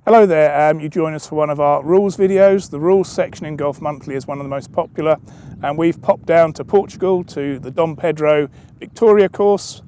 Hello there, you join us for one of our rules videos. The rules section in Golf Monthly is one of the most popular, and we've popped down to Portugal to the Dom Pedro Victoria course,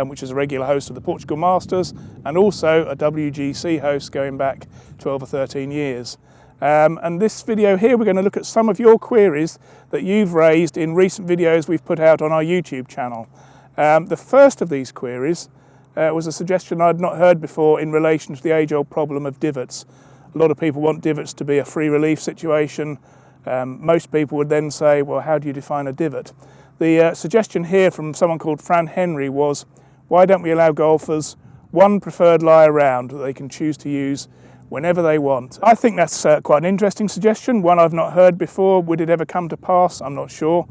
which is a regular host of the Portugal Masters and also a WGC host going back 12 or 13 years. And this video here we're going to look at some of your queries that you've raised in recent videos we've put out on our YouTube channel. The first of these queries was a suggestion I'd not heard before in relation to the age-old problem of divots. A lot of people want divots to be a free relief situation. Most people would then say, well, how do you define a divot? The suggestion here from someone called Fran Henry was, why don't we allow golfers one preferred lie around that they can choose to use whenever they want? I think that's quite an interesting suggestion, one I've not heard before. Would it ever come to pass? I'm not sure,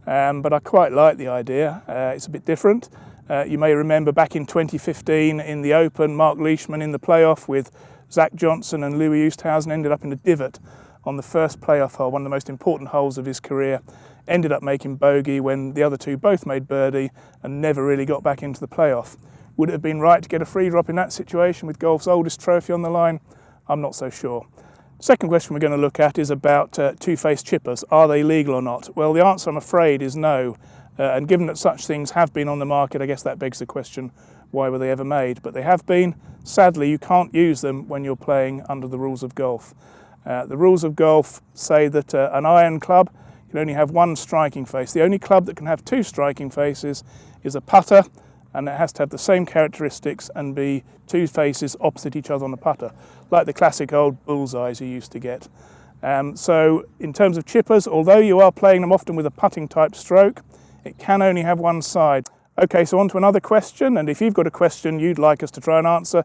but I quite like the idea. It's a bit different. You may remember back in 2015 in the Open, Mark Leishman in the playoff with Zach Johnson and Louis Oosthuizen ended up in a divot on the first playoff hole, one of the most important holes of his career. Ended up making bogey when the other two both made birdie and never really got back into the playoff. Would it have been right to get a free drop in that situation with golf's oldest trophy on the line? I'm not so sure. Second question we're going to look at is about two-face chippers. Are they legal or not? Well, the answer, I'm afraid, is no. And given that such things have been on the market, I guess that begs the question, why were they ever made? But they have been. Sadly, you can't use them when you're playing under the rules of golf. The rules of golf say that an iron club can only have one striking face. The only club that can have two striking faces is a putter, and it has to have the same characteristics and be two faces opposite each other on the putter, like the classic old bullseyes you used to get. So in terms of chippers, although you are playing them often with a putting type stroke, it can only have one side. Okay, so on to another question, and if you've got a question you'd like us to try and answer,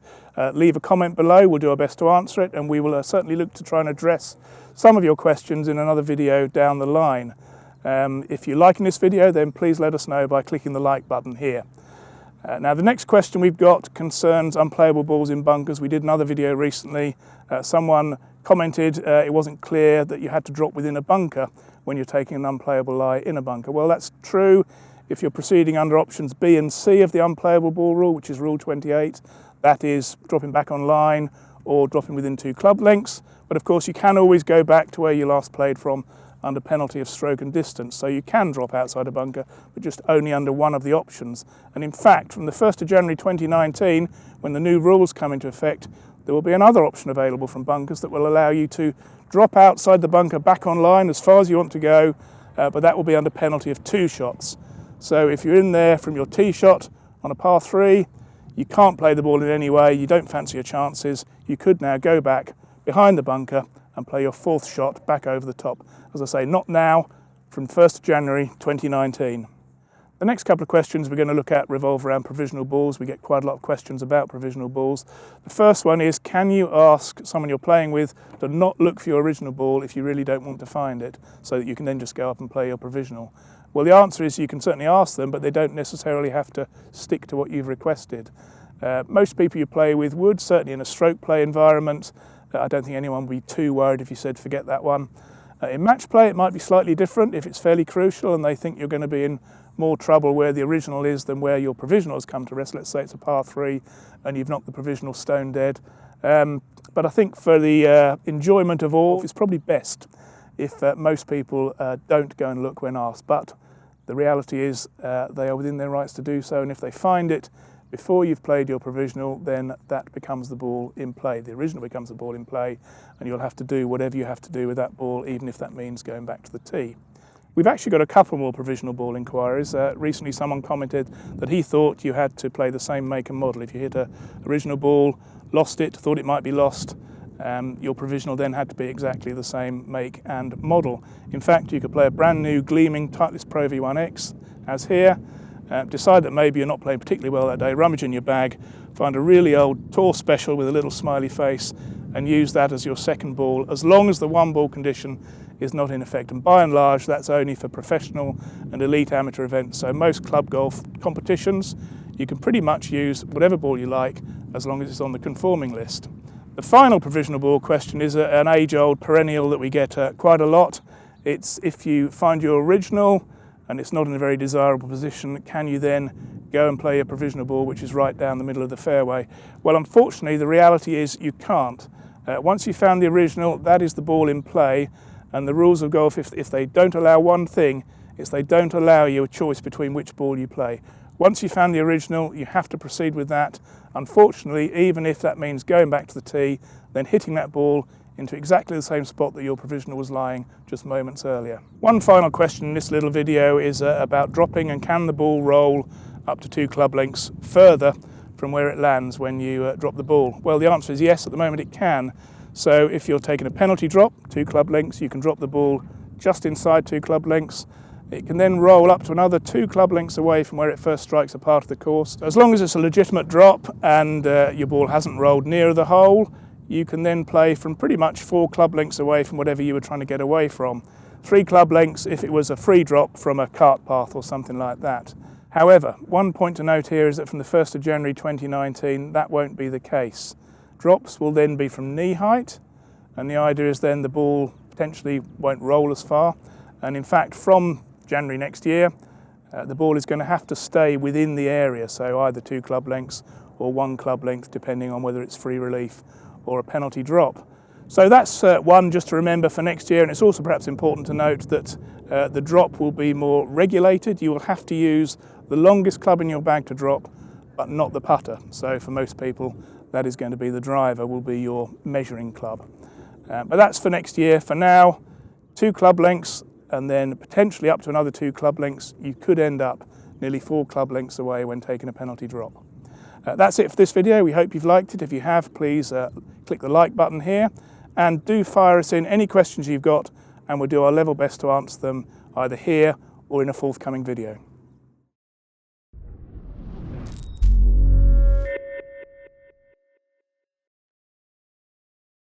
leave a comment below. We'll do our best to answer it, and we will certainly look to try and address some of your questions in another video down the line. If you're liking this video, then please let us know by clicking the like button here. Now the next question we've got concerns unplayable balls in bunkers. We did another video recently. Someone commented it wasn't clear that you had to drop within a bunker when you're taking an unplayable lie in a bunker. Well, that's true if you're proceeding under options B and C of the unplayable ball rule, which is rule 28. That is dropping back on line or dropping within 2 club lengths. But of course you can always go back to where you last played from under penalty of stroke and distance. So you can drop outside a bunker, but just only under one of the options. And in fact, from the 1st of January 2019, when the new rules come into effect, there will be another option available from bunkers that will allow you to drop outside the bunker back on line as far as you want to go, but that will be under penalty of 2 shots. So if you're in there from your tee shot on a par 3, you can't play the ball in any way, you don't fancy your chances, you could now go back behind the bunker and play your 4th shot back over the top. As I say, not now, from 1st of January 2019. The next couple of questions we're going to look at revolve around provisional balls. We get quite a lot of questions about provisional balls. The first one is, can you ask someone you're playing with to not look for your original ball if you really don't want to find it, so that you can then just go up and play your provisional? Well, the answer is you can certainly ask them, but they don't necessarily have to stick to what you've requested. Most people you play with would, certainly in a stroke play environment. I don't think anyone would be too worried if you said forget that one. In match play it might be slightly different if it's fairly crucial and they think you're going to be in more trouble where the original is than where your provisional has come to rest. Let's say it's a par 3 and you've knocked the provisional stone dead. But I think for the enjoyment of all, it's probably best if most people don't go and look when asked. But the reality is they are within their rights to do so, and if they find it before you've played your provisional, then that becomes the ball in play. The original becomes the ball in play, and you'll have to do whatever you have to do with that ball, even if that means going back to the tee. We've actually got a couple more provisional ball inquiries. Recently someone commented that he thought you had to play the same make and model. If you hit an original ball, lost it, thought it might be lost, your provisional then had to be exactly the same make and model. In fact, you could play a brand new gleaming Titleist Pro V1X, as here, decide that maybe you're not playing particularly well that day, rummage in your bag, find a really old tour special with a little smiley face and use that as your second ball, as long as the one ball condition is not in effect. And by and large, that's only for professional and elite amateur events. So most club golf competitions, you can pretty much use whatever ball you like as long as it's on the conforming list. The final provisional ball question is an age-old perennial that we get quite a lot. It's if you find your original and it's not in a very desirable position, can you then go and play a provisional ball which is right down the middle of the fairway? Well, unfortunately, the reality is you can't. Once you've found the original, that is the ball in play, and the rules of golf, if they don't allow one thing, it's they don't allow you a choice between which ball you play. Once you've found the original, you have to proceed with that. Unfortunately, even if that means going back to the tee, then hitting that ball into exactly the same spot that your provisional was lying just moments earlier. One final question in this little video is about dropping, and can the ball roll up to 2 club lengths further from where it lands when you drop the ball? Well, the answer is yes, at the moment it can. So if you're taking a penalty drop, 2 club lengths, you can drop the ball just inside 2 club lengths. It can then roll up to another 2 club lengths away from where it first strikes a part of the course. As long as it's a legitimate drop and your ball hasn't rolled near the hole, you can then play from pretty much 4 club lengths away from whatever you were trying to get away from. 3 club lengths if it was a free drop from a cart path or something like that. However, one point to note here is that from the 1st of January 2019, that won't be the case. Drops will then be from knee height, and the idea is then the ball potentially won't roll as far. And in fact, from January next year, the ball is going to have to stay within the area, so either 2 club lengths or 1 club length, depending on whether it's free relief or a penalty drop. So that's one just to remember for next year, and it's also perhaps important to note that the drop will be more regulated. You will have to use the longest club in your bag to drop, but not the putter. So for most people, that is going to be the driver, will be your measuring club. But that's for next year. For now, 2 club lengths, and then potentially up to another 2 club lengths. You could end up nearly 4 club lengths away when taking a penalty drop. That's it for this video. We hope you've liked it. If you have, please click the like button here, and do fire us in any questions you've got, and we'll do our level best to answer them either here or in a forthcoming video.